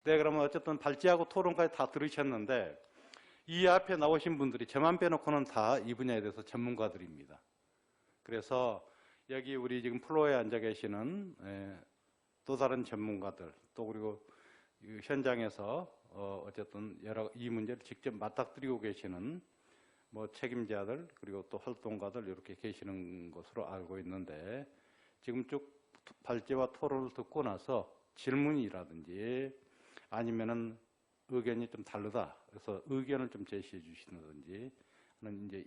네, 그러면 어쨌든 발제하고 토론까지 다 들으셨는데 이 앞에 나오신 분들이 저만 빼놓고는 다 이 분야에 대해서 전문가들입니다. 그래서 여기 우리 지금 플로어에 앉아 계시는 또 다른 전문가들 또 그리고 현장에서 어쨌든 이 문제를 직접 맞닥뜨리고 계시는 뭐 책임자들 그리고 또 활동가들 이렇게 계시는 것으로 알고 있는데 지금 쭉 발제와 토론을 듣고 나서 질문이라든지 아니면은 의견이 좀 다르다. 그래서 의견을 좀 제시해 주시든지 하는 이제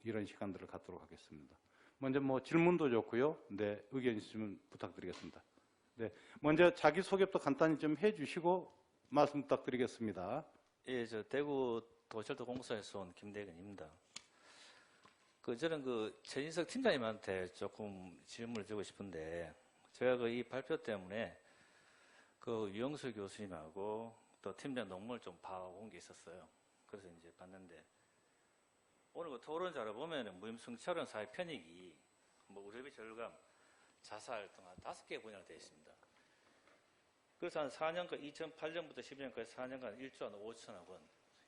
이런 시간들을 갖도록 하겠습니다. 먼저 뭐 질문도 좋고요. 네, 의견 있으면 부탁드리겠습니다. 네, 먼저 자기 소개부터 간단히 좀 해주시고 말씀 부탁드리겠습니다. 예, 저 대구 도철도 공사에서 온 김대근입니다. 저는 최진석 팀장님한테 조금 질문을 드리고 싶은데, 제가 이 발표 때문에 유영수 교수님하고 또 팀장 논문을 좀 봐온 게 있었어요. 그래서 이제 봤는데, 오늘 토론 자료 보면은 무임승차론 사회 편익이 의료비 절감, 자살 등 5개 분야로 되어 있습니다. 그래서 한 4년간, 2008년부터 12년까지 4년간 1조 5천억 원,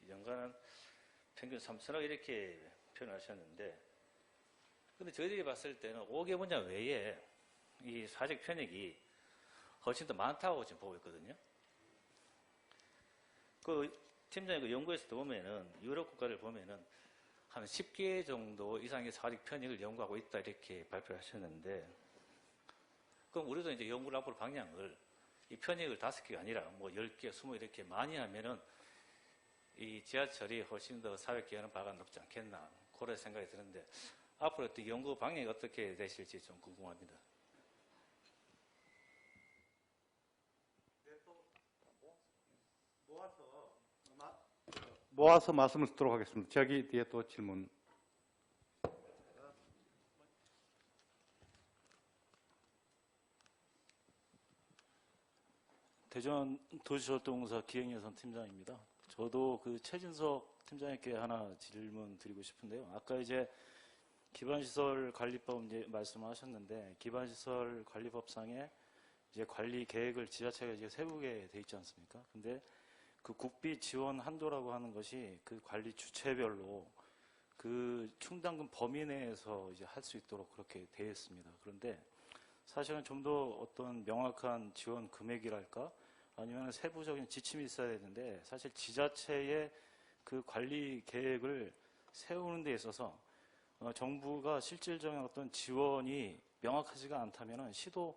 연간은 평균 3천억 이렇게 표현하셨는데, 근데 저희들이 봤을 때는 5개 분야 외에 이 사회적 편익이 훨씬 더 많다고 지금 보고 있거든요. 팀장님 연구에서도 보면은, 유럽 국가를 보면은 한 10개 정도 이상의 사회적 편익을 연구하고 있다 이렇게 발표를 하셨는데, 그럼 우리도 이제 연구를 앞으로 방향을 이 편익을 5개가 아니라 10개, 20 이렇게 많이 하면은 이 지하철이 훨씬 더 사회기여하는 바가 높지 않겠나 그런 생각이 드는데 앞으로 또 연구 방향이 어떻게 되실지 좀 궁금합니다. 네, 또 모아서 말씀을 듣도록 하겠습니다. 저기 뒤에 또 질문. 대전 도시철도공사 기획예산 팀장입니다. 저도 최진석 팀장님께 하나 질문 드리고 싶은데요. 아까 이제 기반시설 관리법 이제 말씀하셨는데 기반시설 관리법상에 이제 관리 계획을 지자체가 이제 세우게 돼 있지 않습니까? 근데 국비 지원 한도라고 하는 것이 관리 주체별로 충당금 범위 내에서 이제 할 수 있도록 그렇게 되어 있습니다. 그런데 사실은 좀 더 어떤 명확한 지원 금액이랄까 아니면 세부적인 지침이 있어야 되는데 사실 지자체의 관리 계획을 세우는 데 있어서 정부가 실질적인 어떤 지원이 명확하지가 않다면 시도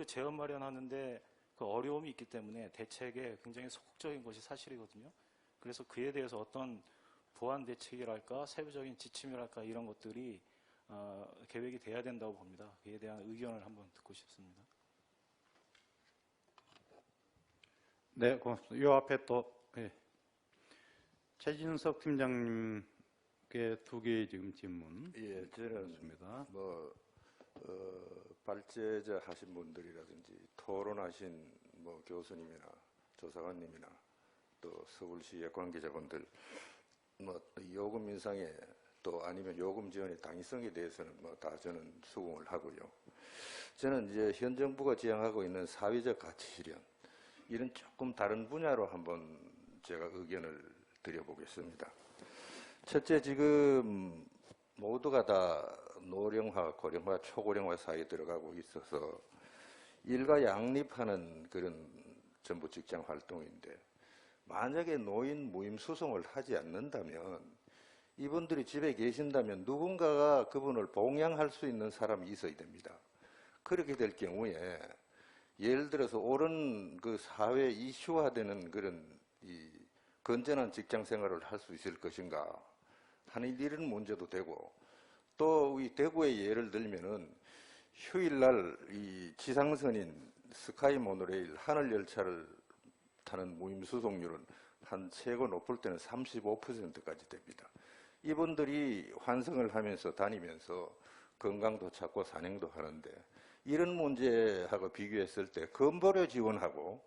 재원 마련하는데 어려움이 있기 때문에 대책에 굉장히 소극적인 것이 사실이거든요. 그래서 그에 대해서 어떤 보완 대책이랄까 세부적인 지침이랄까 이런 것들이 계획이 돼야 된다고 봅니다. 그에 대한 의견을 한번 듣고 싶습니다. 네, 고맙습니다. 요 앞에 또 최진석 팀장님께 2개의 지금 질문. 예, 저는 발제자 하신 분들이라든지 토론하신 교수님이나 조사관님이나 또 서울시의 관계자분들 요금 인상에 또 아니면 요금 지원의 당위성에 대해서는 다 저는 수긍을 하고요. 저는 이제 현 정부가 지향하고 있는 사회적 가치 실현 이런 조금 다른 분야로 한번 제가 의견을 드려보겠습니다. 첫째, 지금 모두가 다 노령화, 고령화, 초고령화 사이에 들어가고 있어서 일가 양립하는 그런 정부 직장 활동인데 만약에 노인 무임 수송을 하지 않는다면 이분들이 집에 계신다면 누군가가 그분을 봉양할 수 있는 사람이 있어야 됩니다. 그렇게 될 경우에 예를 들어서 옳은 사회 이슈화되는 그런 건전한 직장 생활을 할 수 있을 것인가 하는 이런 문제도 되고 또 이 대구의 예를 들면은 휴일날 이 지상선인 스카이 모노레일 하늘 열차를 타는 무임 수송률은 한 최고 높을 때는 35%까지 됩니다. 이분들이 환승을 하면서 다니면서 건강도 찾고 산행도 하는데 이런 문제하고 비교했을 때 건보료 지원하고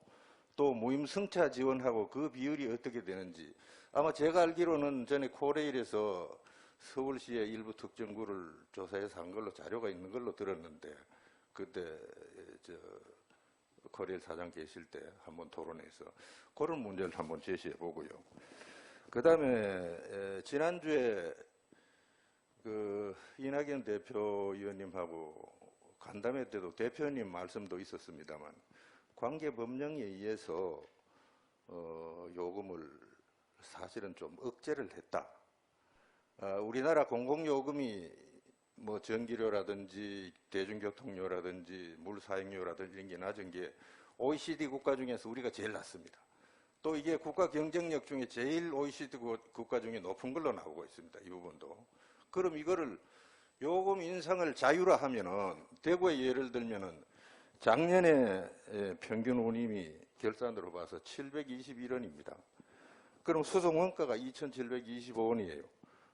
또 무임승차 지원하고 그 비율이 어떻게 되는지 아마 제가 알기로는 전에 코레일에서 서울시의 일부 특정구를 조사해서 한 걸로 자료가 있는 걸로 들었는데 그때 코리엘 사장 계실 때 한번 토론해서 그런 문제를 한번 제시해 보고요. 그 다음에 지난주에 그 이낙연 대표위원님하고 간담회 때도 대표님 말씀도 있었습니다만 관계법령에 의해서 요금을 사실은 좀 억제를 했다. 우리나라 공공요금이 뭐 전기료라든지 대중교통료라든지 물사용료라든지 이런 게 낮은 게 OECD 국가 중에서 우리가 제일 낮습니다. 또 이게 국가 경쟁력 중에 제일 OECD 국가 중에 높은 걸로 나오고 있습니다. 이 부분도. 그럼 이거를 요금 인상을 자유화하면은 대구의 예를 들면은 작년에 평균 운임이 결산으로 봐서 721원입니다. 그럼 수송 원가가 2,725원이에요.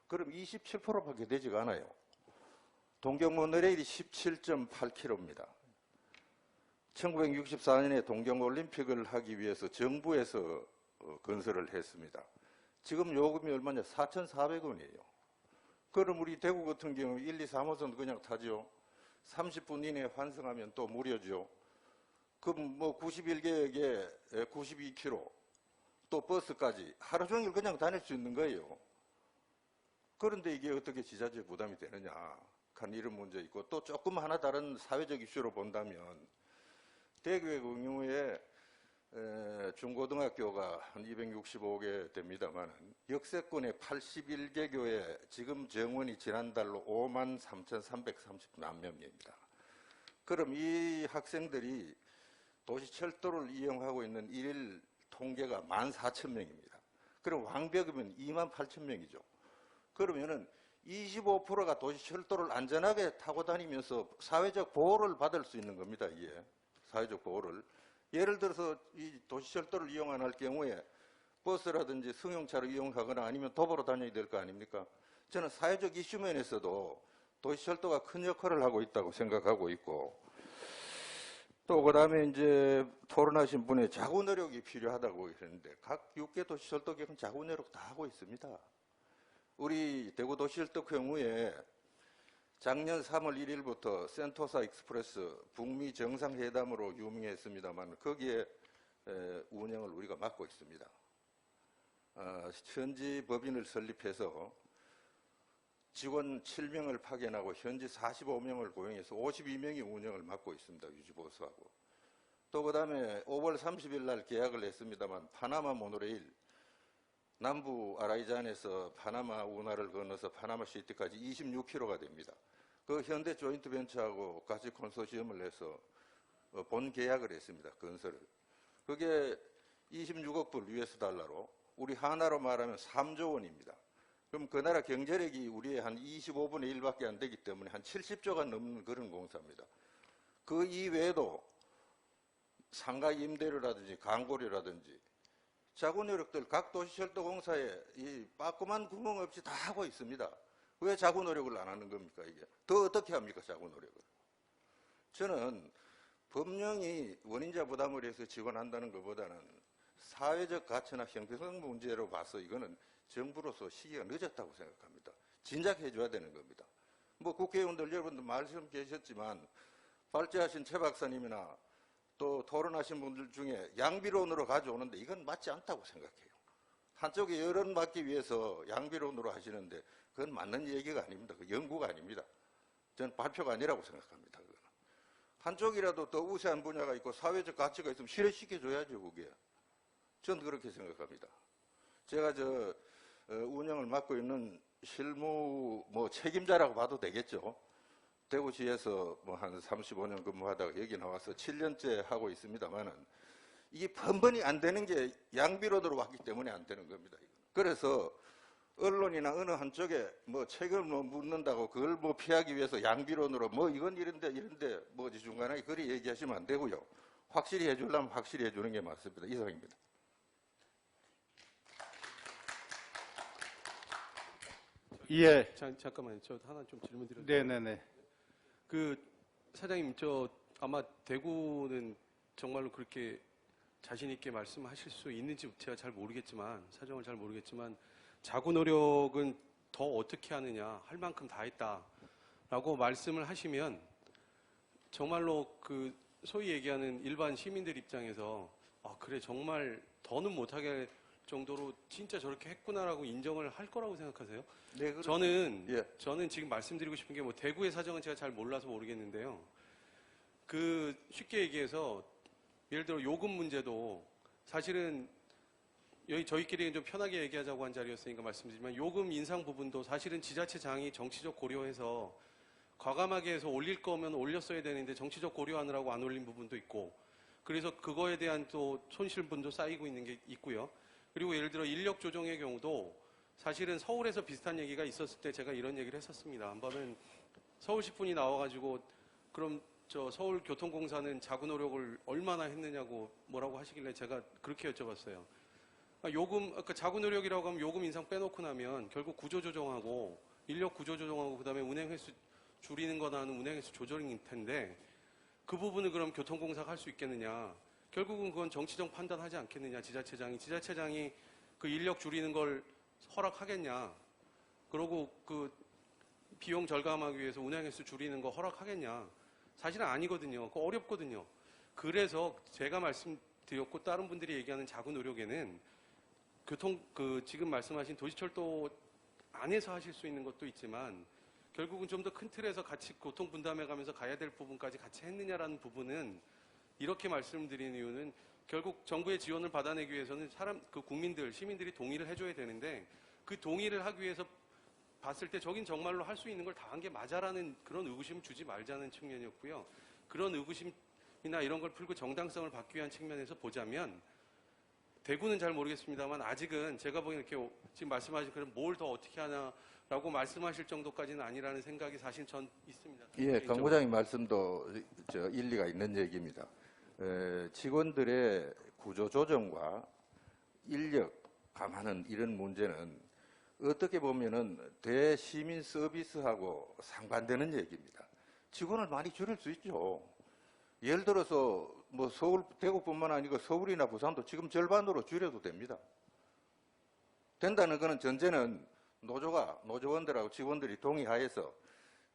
그럼 27%밖에 되지가 않아요. 동경 모노레일이 17.8km입니다. 1964년에 동경올림픽을 하기 위해서 정부에서 건설을 했습니다. 지금 요금이 얼마냐? 4,400원이에요. 그럼 우리 대구 같은 경우 1, 2, 3호선 그냥 타죠. 30분 이내에 환승하면 또 무료죠. 그럼 뭐 91개역에 92km 또 버스까지 하루 종일 그냥 다닐 수 있는 거예요. 그런데 이게 어떻게 지자체 부담이 되느냐 간 이런 문제 있고 또 조금 하나 다른 사회적 이슈로 본다면 대구의 경우에 중고등학교가 한 265개 됩니다만 역세권의 81개 교에 지금 정원이 지난달로 53,330만 명입니다. 그럼 이 학생들이 도시철도를 이용하고 있는 일일 통계가 14,000명입니다. 그럼 왕벽이면 28,000명이죠. 그러면은 25%가 도시철도를 안전하게 타고 다니면서 사회적 보호를 받을 수 있는 겁니다. 이게 사회적 보호를. 예를 들어서 이 도시철도를 이용 안 할 경우에 버스라든지 승용차를 이용하거나 아니면 도보로 다녀야 될 거 아닙니까? 저는 사회적 이슈 면에서도 도시철도가 큰 역할을 하고 있다고 생각하고 있고 또 그다음에 이제 토론하신 분의 자구 노력이 필요하다고 했는데 각 6개 도시철도 경은 자구 노력 다 하고 있습니다. 우리 대구 도시철도 경우에 작년 3월 1일부터 센토사 익스프레스 북미 정상회담으로 유명했습니다만 거기에 운영을 우리가 맡고 있습니다. 현지 법인을 설립해서 직원 7명을 파견하고 현지 45명을 고용해서 52명이 운영을 맡고 있습니다. 유지보수하고. 또 그다음에 5월 30일 날 계약을 했습니다만 파나마 모노레일 남부 아라이잔에서 파나마 운하를 건너서 파나마 시티까지 26km가 됩니다. 그 현대 조인트 벤처하고 같이 컨소시엄을 해서 본 계약을 했습니다. 건설을. 그게 26억 불 US 달러로 우리 하나로 말하면 3조 원입니다. 그럼 그 나라 경제력이 우리의 한 25분의 1밖에 안 되기 때문에 한 70조가 넘는 그런 공사입니다. 그 이외에도 상가 임대료라든지 광고료라든지 자구 노력들 각 도시철도 공사에 이 빠끔한 구멍 없이 다 하고 있습니다. 왜 자구 노력을 안 하는 겁니까 이게? 더 어떻게 합니까 자구 노력을? 저는 법령이 원인자 부담을 해서 지원한다는 것보다는 사회적 가치나 형평성 문제로 봐서 이거는 정부로서 시기가 늦었다고 생각합니다. 진작해 줘야 되는 겁니다. 뭐 국회의원들 여러분들 말씀 계셨지만 발제하신 최 박사님이나 또 토론하신 분들 중에 양비론으로 가져오는데 이건 맞지 않다고 생각해요. 한쪽에 여론 받기 위해서 양비론으로 하시는데 그건 맞는 얘기가 아닙니다. 그 연구가 아닙니다. 저는 발표가 아니라고 생각합니다. 그거는. 한쪽이라도 더 우세한 분야가 있고 사회적 가치가 있으면 실현시켜줘야죠. 그게. 저는 그렇게 생각합니다. 제가 운영을 맡고 있는 실무 책임자라고 봐도 되겠죠. 대구시에서 한 35년 근무하다가 여기 나와서 7년째 하고 있습니다만은 이게 번번이 안 되는 게 양비론으로 왔기 때문에 안 되는 겁니다. 그래서 언론이나 어느 한쪽에 책임을 묻는다고 그걸 피하기 위해서 양비론으로 이건 이런데 뭐지 중간에 그리 얘기하시면 안 되고요. 확실히 해주려면 확실히 해주는 게 맞습니다. 이상입니다. 예. 잠깐만요. 저 하나 좀 질문 드려도 네네네. 사장님, 아마 대구는 정말로 그렇게 자신 있게 말씀하실 수 있는지 제가 잘 모르겠지만, 사정을 잘 모르겠지만, 자구 노력은 더 어떻게 하느냐, 할 만큼 다 했다라고 말씀을 하시면, 정말로 소위 얘기하는 일반 시민들 입장에서 아 그래 정말 더는 못하게 할 정도로 진짜 저렇게 했구나라고 인정을 할 거라고 생각하세요? 네, 그렇- 저는 예. 저는 지금 말씀드리고 싶은 게 뭐 대구의 사정은 제가 잘 몰라서 모르겠는데요. 그 쉽게 얘기해서 예를 들어 요금 문제도 사실은 여기 저희끼리 좀 편하게 얘기하자고 한 자리였으니까 말씀드리지만 요금 인상 부분도 사실은 지자체장이 정치적 고려해서 과감하게 해서 올릴 거면 올렸어야 되는데 정치적 고려하느라고 안 올린 부분도 있고 그래서 그거에 대한 또 손실분도 쌓이고 있는 게 있고요. 그리고 예를 들어 인력 조정의 경우도 사실은 서울에서 비슷한 얘기가 있었을 때 제가 이런 얘기를 했었습니다. 한 번은 서울시분이 나와가지고 그럼 저 서울교통공사는 자구 노력을 얼마나 했느냐고 뭐라고 하시길래 제가 그렇게 여쭤봤어요. 요금, 아까 자구 노력이라고 하면 요금 인상 빼놓고 나면 결국 구조조정하고 인력 구조조정하고 그다음에 운행 횟수 줄이는 거나 하는 운행 횟수 조절일 텐데 그 부분을 그럼 교통공사가 할 수 있겠느냐. 결국은 그건 정치적 판단하지 않겠느냐. 지자체장이 그 인력 줄이는 걸 허락하겠냐. 그러고 그 비용 절감하기 위해서 운행 횟수 줄이는 거 허락하겠냐. 사실은 아니거든요. 그거 어렵거든요. 그래서 제가 말씀드렸고 다른 분들이 얘기하는 자구 노력에는 지금 말씀하신 도시철도 안에서 하실 수 있는 것도 있지만 결국은 좀 더 큰 틀에서 같이 고통 분담해 가면서 가야 될 부분까지 같이 했느냐라는 부분은 이렇게 말씀드리는 이유는 결국 정부의 지원을 받아내기 위해서는 국민들, 시민들이 동의를 해줘야 되는데 그 동의를 하기 위해서 봤을 때 저긴 정말로 할 수 있는 걸 다 한 게 맞아라는 그런 의구심 주지 말자는 측면이었고요. 그런 의구심이나 이런 걸 풀고 정당성을 받기 위한 측면에서 보자면 대구는 잘 모르겠습니다만 아직은 제가 보기엔 이렇게 지금 말씀하신 그런 뭘 더 어떻게 하나라고 말씀하실 정도까지는 아니라는 생각이 사실 전 있습니다. 예, 강 부장님 말씀도 일리가 있는 얘기입니다. 직원들의 구조 조정과 인력 감하는 이런 문제는 어떻게 보면은 대시민 서비스하고 상반되는 얘기입니다. 직원을 많이 줄일 수 있죠. 예를 들어서 뭐 서울, 대구뿐만 아니고 서울이나 부산도 지금 절반으로 줄여도 됩니다. 된다는 것은 전제는 노조원들하고 직원들이 동의하에서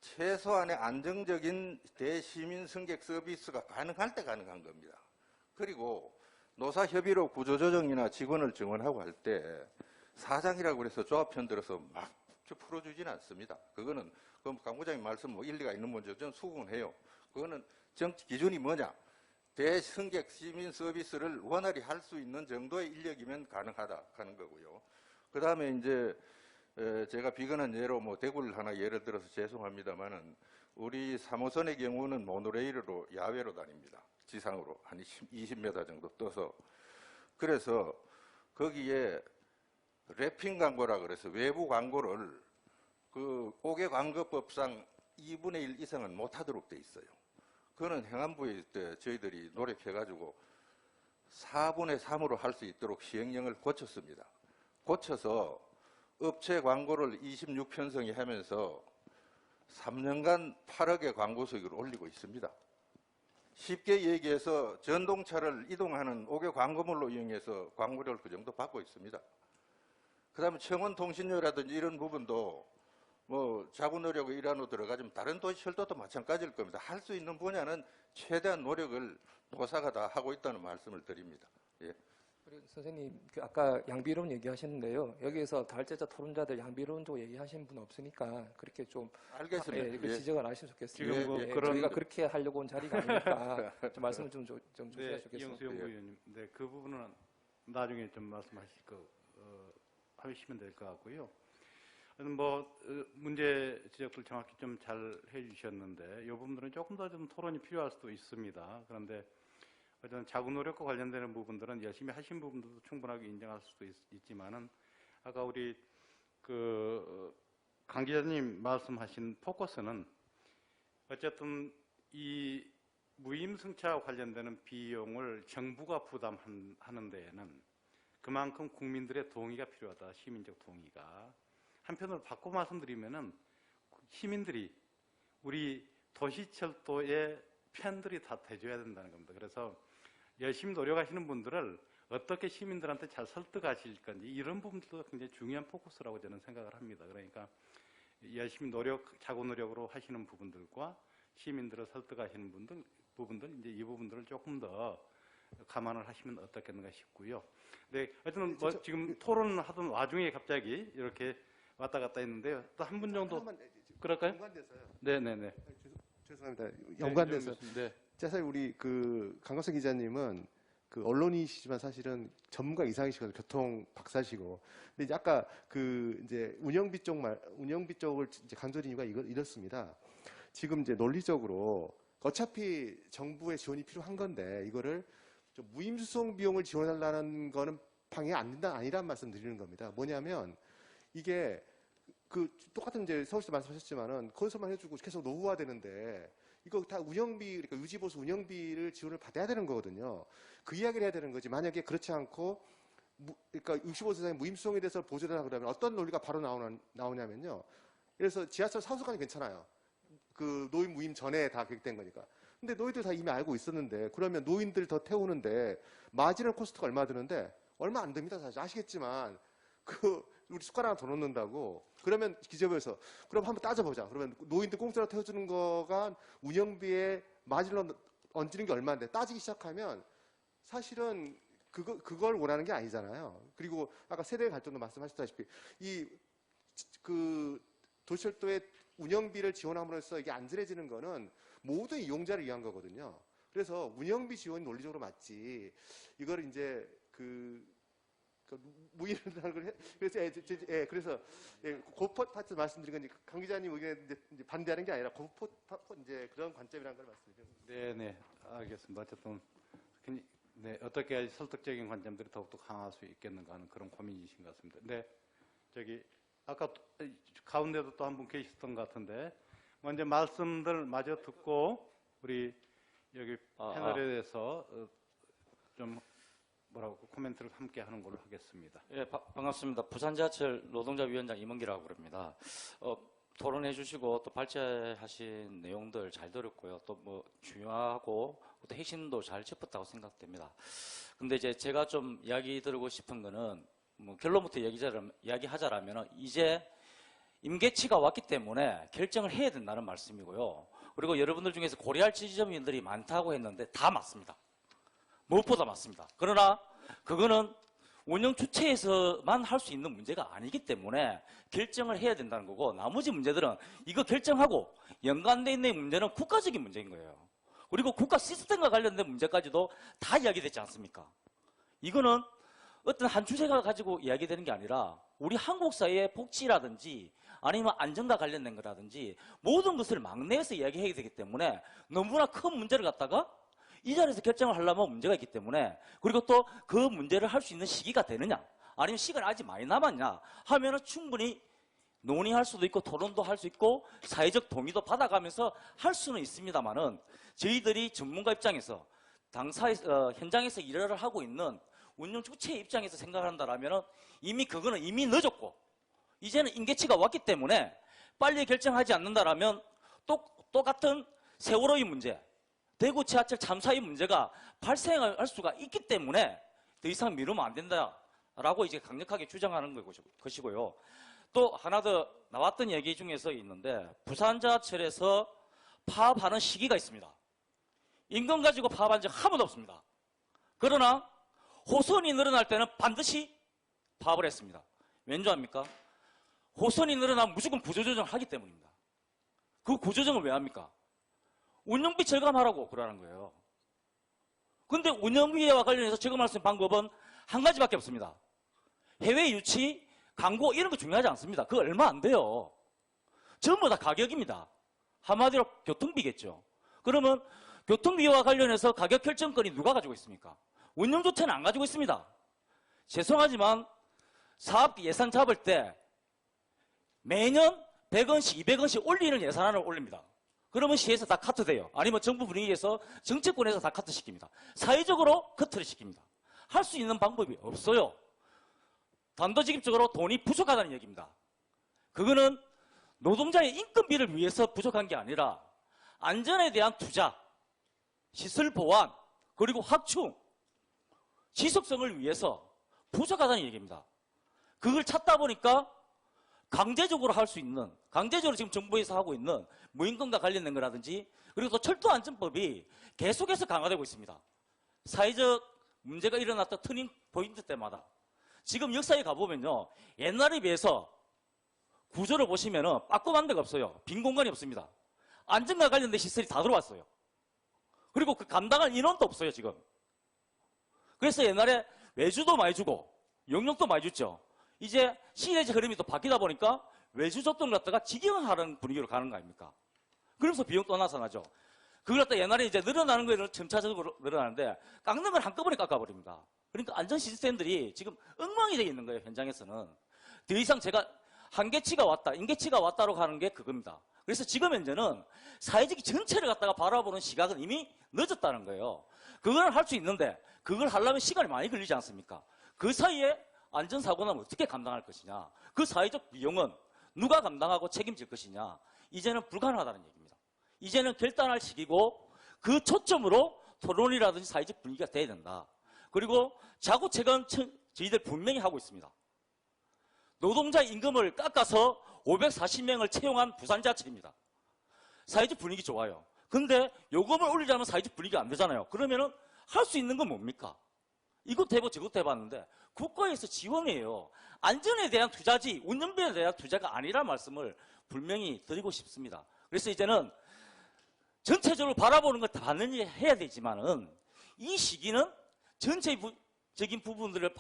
최소한의 안정적인 대시민 승객 서비스가 가능할 때 가능한 겁니다. 그리고 노사협의로 구조조정이나 직원을 증원하고 할 때 사장이라고 해서 조합편 들어서 막 풀어주지는 않습니다. 그거는 그럼 강 부장님 말씀 뭐 일리가 있는 문제 저는 수긍해요. 그거는 정치 기준이 뭐냐? 대승객 시민 서비스를 원활히 할 수 있는 정도의 인력이면 가능하다 하는 거고요. 그 다음에 이제 제가 비근한 예로 뭐 대구를 하나 예를 들어서 죄송합니다만은 우리 3호선의 경우는 모노레일로 야외로 다닙니다. 지상으로 한 20m 정도 떠서 그래서 거기에 랩핑 광고라 그래서 외부 광고를 그 고객 광고법상 2분의 1 이상은 못하도록 돼 있어요. 그거는 행안부에 저희들이 노력해가지고 4분의 3으로 할 수 있도록 시행령을 고쳤습니다. 고쳐서 업체 광고를 26편성이 하면서 3년간 8억의 광고 수익을 올리고 있습니다. 쉽게 얘기해서 전동차를 이동하는 5개 광고물로 이용해서 광고료를 그 정도 받고 있습니다. 그 다음에 청원통신료라든지 이런 부분도 뭐 자구 노력의 일환으로 들어가지만 다른 도시철도도 마찬가지일 겁니다. 할 수 있는 분야는 최대한 노력을 노사가 다 하고 있다는 말씀을 드립니다. 예. 그리고 선생님 아까 양비론 얘기하셨는데요. 여기에서 다활제자 토론자들 양비론 쪽 얘기하시는 분 없으니까 그렇게 좀 알겠습니다. 그 예. 지적을 안 하시면 좋겠습니다. 지금 뭐 저희가 그렇게 하려고 온 자리가 아니니까 좀 말씀을 좀 주셔야 네, 좋겠습니다. 이영수 연구위원님. 네, 그 부분은 나중에 좀 말씀하실 거 하시면 될 것 같고요. 뭐 문제 지적들 정확히 좀 잘 해주셨는데 이 부분들은 조금 더 좀 토론이 필요할 수도 있습니다. 그런데 어떤 자구 노력과 관련되는 부분들은 열심히 하신 부분들도 충분하게 인정할 수도 있지만은 아까 우리 강 기자님 말씀하신 포커스는 어쨌든 이 무임승차와 관련되는 비용을 정부가 부담하는 데에는 그만큼 국민들의 동의가 필요하다. 시민적 동의가. 한편으로 바꿔 말씀드리면은 시민들이 우리 도시철도의 팬들이 다 돼줘야 된다는 겁니다. 그래서 열심히 노력하시는 분들을 어떻게 시민들한테 잘 설득하실 건지 이런 부분도 굉장히 중요한 포커스라고 저는 생각을 합니다. 그러니까 열심히 자구 노력으로 하시는 부분들과 시민들을 설득하시는 분들 부분들 이제 이 부분들을 조금 더 감안을 하시면 어떻겠는가 싶고요. 네, 하여튼 뭐 지금 토론을 하던 와중에 갑자기 이렇게 왔다 갔다 했는데요. 또 한 분 정도 그럴까요? 연관돼서요. 네, 네, 네. 죄송합니다. 연관돼서. 네. 사실 우리 그 강갑석 기자님은 그 언론이시지만 사실은 전문가 이상이시거든요. 교통 박사시고. 근데 이제 아까 그 이제 운영비 쪽을 이제 강조드린 이유가 이렇습니다. 지금 이제 논리적으로 어차피 정부의 지원이 필요한 건데 이거를 좀 무임수송 비용을 지원하려는 거는 방해 아니란 말씀 드리는 겁니다. 뭐냐면 이게 그 똑같은 이제 서울시도 말씀하셨지만은 건설만 해주고 계속 노후화되는데 이거 다 운영비, 그러니까 유지보수 운영비를 지원을 받아야 되는 거거든요. 그 이야기를 해야 되는 거지. 만약에 그렇지 않고, 그러니까 65세 이상의 무임수송에 대해서 보조되라 그러면 어떤 논리가 바로 나오냐면요. 그래서 지하철 사후수관이 괜찮아요. 그 노인 무임 전에 다 계획된 거니까. 근데 노인들 다 이미 알고 있었는데, 그러면 노인들 더 태우는데 마지널 코스트가 얼마 드는데 얼마 안 됩니다. 사실 아시겠지만 우리 숟가락 하나 더 넣는다고. 그러면 기재부에서 그럼 한번 따져보자. 그러면 노인들 공짜로 태워주는 거가 운영비에 마진을 얹는 게 얼마인데 따지기 시작하면 사실은 그걸 원하는 게 아니잖아요. 그리고 아까 세대 갈등도 말씀하셨다시피 그 도시철도의 운영비를 지원함으로써 이게 안전해지는 거는 모든 이용자를 위한 거거든요. 그래서 운영비 지원이 논리적으로 맞지. 이걸 이제 무인이라는 걸 그래서 그 파트 말씀드린 건 강 기자님 의견에 이제 반대하는 게 아니라 이제 그런 관점이라는 걸 말씀드립니다. 네, 네, 알겠습니다. 어쨌든 네, 어떻게 해야지 설득적인 관점들이 더욱더 강할 수 있겠는가 하는 그런 고민이신 것 같습니다. 네, 저기 아까 가운데도 또 한 분 계셨던 것 같은데 먼저 말씀들 마저 듣고 우리 여기 패널에 대해서 좀 뭐라고 코멘트를 함께 하는 걸로 하겠습니다. 예, 반갑습니다. 부산지하철 노동자위원장 임원기라고 그럽니다. 토론해 주시고 또 발제하신 내용들 잘 들었고요. 또 뭐 중요하고 또 핵심도 잘 짚었다고 생각됩니다. 근데 이제 제가 좀 이야기 드리고 싶은 거는 뭐 결론부터 이야기하자라면 이제 임계치가 왔기 때문에 결정을 해야 된다는 말씀이고요. 그리고 여러분들 중에서 고려할 지점들이 많다고 했는데 다 맞습니다. 무엇보다 맞습니다. 그러나 그거는 운영 주체에서만 할 수 있는 문제가 아니기 때문에 결정을 해야 된다는 거고 나머지 문제들은 이거 결정하고 연관되어 있는 문제는 국가적인 문제인 거예요. 그리고 국가 시스템과 관련된 문제까지도 다 이야기되지 않습니까? 이거는 어떤 한 주제가 가지고 이야기되는 게 아니라 우리 한국 사회의 복지라든지 아니면 안전과 관련된 거라든지 모든 것을 막내에서 이야기해야 되기 때문에 너무나 큰 문제를 갖다가 이 자리에서 결정을 하려면 문제가 있기 때문에 그리고 또 그 문제를 할 수 있는 시기가 되느냐 아니면 시간이 아직 많이 남았냐 하면은 충분히 논의할 수도 있고 토론도 할 수 있고 사회적 동의도 받아가면서 할 수는 있습니다만은 저희들이 전문가 입장에서 현장에서 일을 하고 있는 운영 주체의 입장에서 생각을 한다라면은 이미 그거는 이미 늦었고 이제는 임계치가 왔기 때문에 빨리 결정하지 않는다라면 똑같은 세월호의 문제 대구 지하철 참사의 문제가 발생할 수가 있기 때문에 더 이상 미루면 안 된다라고 이제 강력하게 주장하는 것이고요. 또 하나 더 나왔던 얘기 중에서 있는데 부산 지하철에서 파업하는 시기가 있습니다. 인건 가지고 파업한 적 한 번도 없습니다. 그러나 호선이 늘어날 때는 반드시 파업을 했습니다. 왠 줄 압니까? 호선이 늘어나면 무조건 구조조정을 하기 때문입니다. 그 구조조정을 왜 합니까? 운영비 절감하라고 그러는 거예요. 그런데 운영비와 관련해서 절감할 수 있는 방법은 한 가지밖에 없습니다. 해외 유치, 광고 이런 거 중요하지 않습니다. 그거 얼마 안 돼요. 전부 다 가격입니다. 한마디로 교통비겠죠. 그러면 교통비와 관련해서 가격 결정권이 누가 가지고 있습니까? 운영조체는 안 가지고 있습니다. 죄송하지만 사업 예산 잡을 때 매년 100원씩 200원씩 올리는 예산안을 올립니다. 그러면 시에서 다 카트돼요. 아니면 정부 분위기에서 정치권에서 다 카트시킵니다. 사회적으로 커트를 시킵니다. 할 수 있는 방법이 없어요. 단도직입적으로 돈이 부족하다는 얘기입니다. 그거는 노동자의 인건비를 위해서 부족한 게 아니라 안전에 대한 투자, 시설 보완, 그리고 확충, 지속성을 위해서 부족하다는 얘기입니다. 그걸 찾다 보니까 강제적으로 할 수 있는, 강제적으로 지금 정부에서 하고 있는 무인권과 관련된 거라든지 그리고 또 철도안전법이 계속해서 강화되고 있습니다. 사회적 문제가 일어났던 터닝 포인트 때마다. 지금 역사에 가보면요, 옛날에 비해서 구조를 보시면은 빠꼼한 데가 없어요. 빈 공간이 없습니다. 안전과 관련된 시설이 다 들어왔어요. 그리고 그 감당할 인원도 없어요, 지금. 그래서 옛날에 외주도 많이 주고 용역도 많이 줬죠. 이제 시대적 흐름이 또 바뀌다 보니까 외주 줬던 걸 갖다가 직영하는 분위기로 가는 거 아닙니까? 그러면서 비용 또 나타나죠. 그걸 갖다 옛날에 이제 늘어나는 거는 점차적으로 늘어나는데 깎는 걸 한꺼번에 깎아버립니다. 그러니까 안전 시스템들이 지금 엉망이 되어 있는 거예요, 현장에서는. 더 이상 제가 한계치가 왔다, 임계치가 왔다로 가는 게 그겁니다. 그래서 지금 현재는 사회적 전체를 갖다가 바라보는 시각은 이미 늦었다는 거예요. 그걸 할 수 있는데 그걸 하려면 시간이 많이 걸리지 않습니까? 그 사이에 안전사고 나면 어떻게 감당할 것이냐, 그 사회적 비용은 누가 감당하고 책임질 것이냐, 이제는 불가능하다는 얘기입니다. 이제는 결단할 시기고 그 초점으로 토론이라든지 사회적 분위기가 돼야 된다. 그리고 자구 체감 저희들 분명히 하고 있습니다. 노동자 임금을 깎아서 540명을 채용한 부산지하철입니다. 사회적 분위기 좋아요. 근데 요금을 올리자면 사회적 분위기가 안 되잖아요. 그러면은 할 수 있는 건 뭡니까? 이것도 해보고 저것도 해봤는데 국가에서 지원해요. 안전에 대한 투자지 운전비에 대한 투자가 아니란 말씀을 분명히 드리고 싶습니다. 그래서 이제는 전체적으로 바라보는 걸 다 봤는지 해야 되지만은 이 시기는 전체적인 부분들을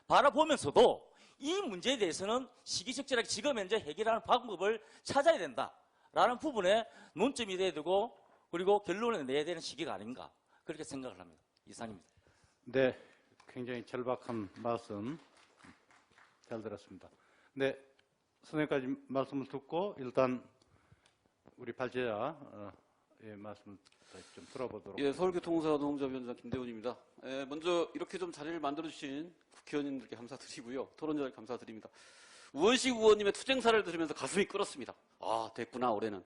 바라보면서도 이 문제에 대해서는 시기적절하게 지금 현재 해결하는 방법을 찾아야 된다라는 부분에 논점이 돼야 되고 그리고 결론을 내야 되는 시기가 아닌가 그렇게 생각을 합니다. 이상입니다. 네, 굉장히 절박한 말씀 잘 들었습니다. 네, 선생님까지 말씀을 듣고 일단 우리 발제자의 말씀을 좀 들어보도록. 예, 서울교통공사 노동자위원장 김대훈입니다. 먼저 이렇게 좀 자리를 만들어주신 국회의원님들께 감사드리고요. 토론자들 감사드립니다. 우원식 의원님의 투쟁사를 들으면서 가슴이 끓었습니다. 아, 됐구나, 올해는.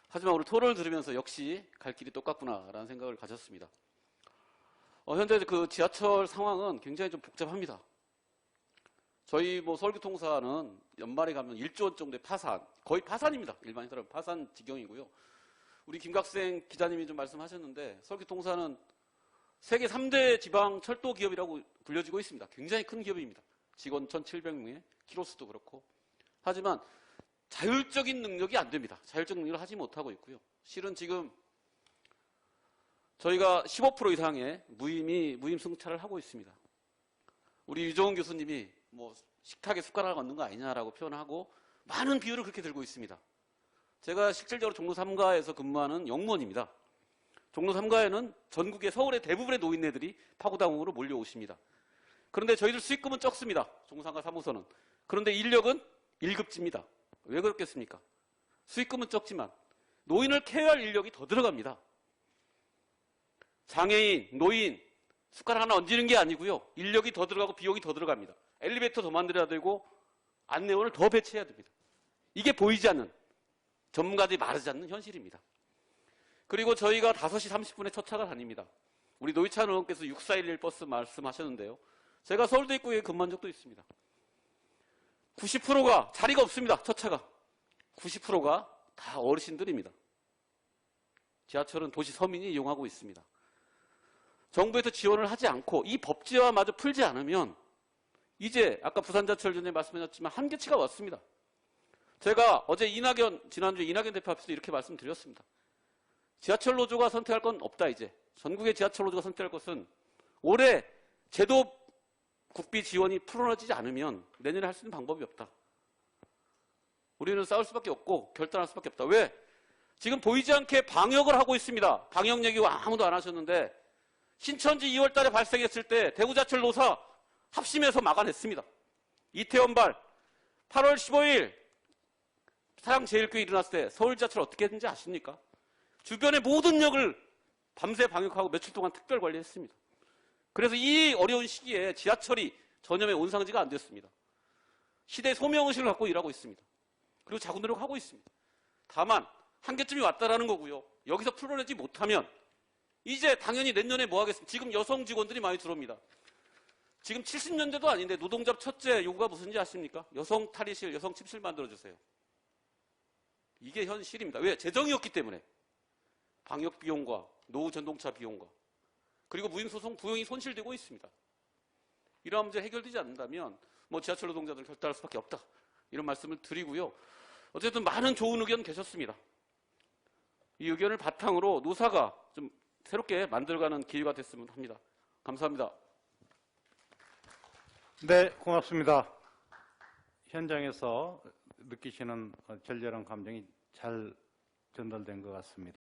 하지만 우리 토론을 들으면서 역시 갈 길이 똑같구나라는 생각을 가졌습니다. 현재 그 지하철 상황은 굉장히 좀 복잡합니다. 저희 서울교통사는 연말에 가면 1조 원 정도의 파산, 거의 파산입니다. 일반인 사람 파산 지경이고요. 우리 김각생 기자님이 좀 말씀하셨는데 서울교통사는 세계 3대 지방 철도 기업이라고 불려지고 있습니다. 굉장히 큰 기업입니다. 직원 1,700명에 키로수도 그렇고. 하지만 자율적인 능력이 안 됩니다. 자율적 능력을 하지 못하고 있고요. 실은 지금 저희가 15% 이상의 무임 승차를 하고 있습니다. 우리 유정훈 교수님이 식탁에 숟가락을 얹는 거 아니냐라고 표현하고 많은 비율을 그렇게 들고 있습니다. 제가 실질적으로 종로 3가에서 근무하는 영무원입니다. 종로 3가에는 전국의 서울의 대부분의 노인네들이 파고다공으로 몰려오십니다. 그런데 저희들 수익금은 적습니다. 종로 3가 사무소는. 그런데 인력은 1급지입니다. 왜 그렇겠습니까? 수익금은 적지만 노인을 케어할 인력이 더 들어갑니다. 장애인, 노인, 숟가락 하나 얹는 게 아니고요. 인력이 더 들어가고 비용이 더 들어갑니다. 엘리베이터 더 만들어야 되고 안내원을 더 배치해야 됩니다. 이게 보이지 않는, 전문가들이 말하지 않는 현실입니다. 그리고 저희가 5시 30분에 첫 차가 다닙니다. 우리 노희찬 의원께서 6411 버스 말씀하셨는데요. 제가 서울대 입구에 근무한 적도 있습니다. 90%가 자리가 없습니다. 첫 차가. 90%가 다 어르신들입니다. 지하철은 도시 서민이 이용하고 있습니다. 정부에서 지원을 하지 않고 이 법제화마저 풀지 않으면 이제 아까 부산지하철전에 말씀하셨지만 한계치가 왔습니다. 제가 어제 지난주에 이낙연 대표 앞에서 이렇게 말씀드렸습니다. 지하철 노조가 선택할 건 없다 이제. 전국의 지하철 노조가 선택할 것은 올해 제도 국비 지원이 풀어지지 않으면 내년에 할 수 있는 방법이 없다. 우리는 싸울 수밖에 없고 결단할 수밖에 없다. 왜? 지금 보이지 않게 방역을 하고 있습니다. 방역 얘기 아무도 안 하셨는데 신천지 2월 달에 발생했을 때 대구지하철 노사 합심해서 막아냈습니다. 이태원발 8월 15일 사랑제일교회 일어났을 때 서울지하철 어떻게 했는지 아십니까? 주변의 모든 역을 밤새 방역하고 며칠 동안 특별 관리했습니다. 그래서 이 어려운 시기에 지하철이 전염의 온상지가 안 됐습니다. 시대의 소명의식을 갖고 일하고 있습니다. 그리고 자구 노력하고 있습니다. 다만 한계점이 왔다라는 거고요. 여기서 풀어내지 못하면 이제 당연히 내년에 뭐 하겠습니까? 지금 여성 직원들이 많이 들어옵니다. 지금 70년대도 아닌데 노동자 첫째 요구가 무슨지 아십니까? 여성 탈의실, 여성 침실 만들어주세요. 이게 현실입니다. 왜? 재정이 없기 때문에. 방역 비용과 노후 전동차 비용과 그리고 무인소송 부용이 손실되고 있습니다. 이러한 문제 해결되지 않는다면 뭐 지하철 노동자들 결단할 수밖에 없다. 이런 말씀을 드리고요. 어쨌든 많은 좋은 의견 계셨습니다. 이 의견을 바탕으로 노사가 좀 새롭게 만들어가는 기회가 됐으면 합니다. 감사합니다. 네, 고맙습니다. 현장에서 느끼시는 절절한 감정이 잘 전달된 것 같습니다.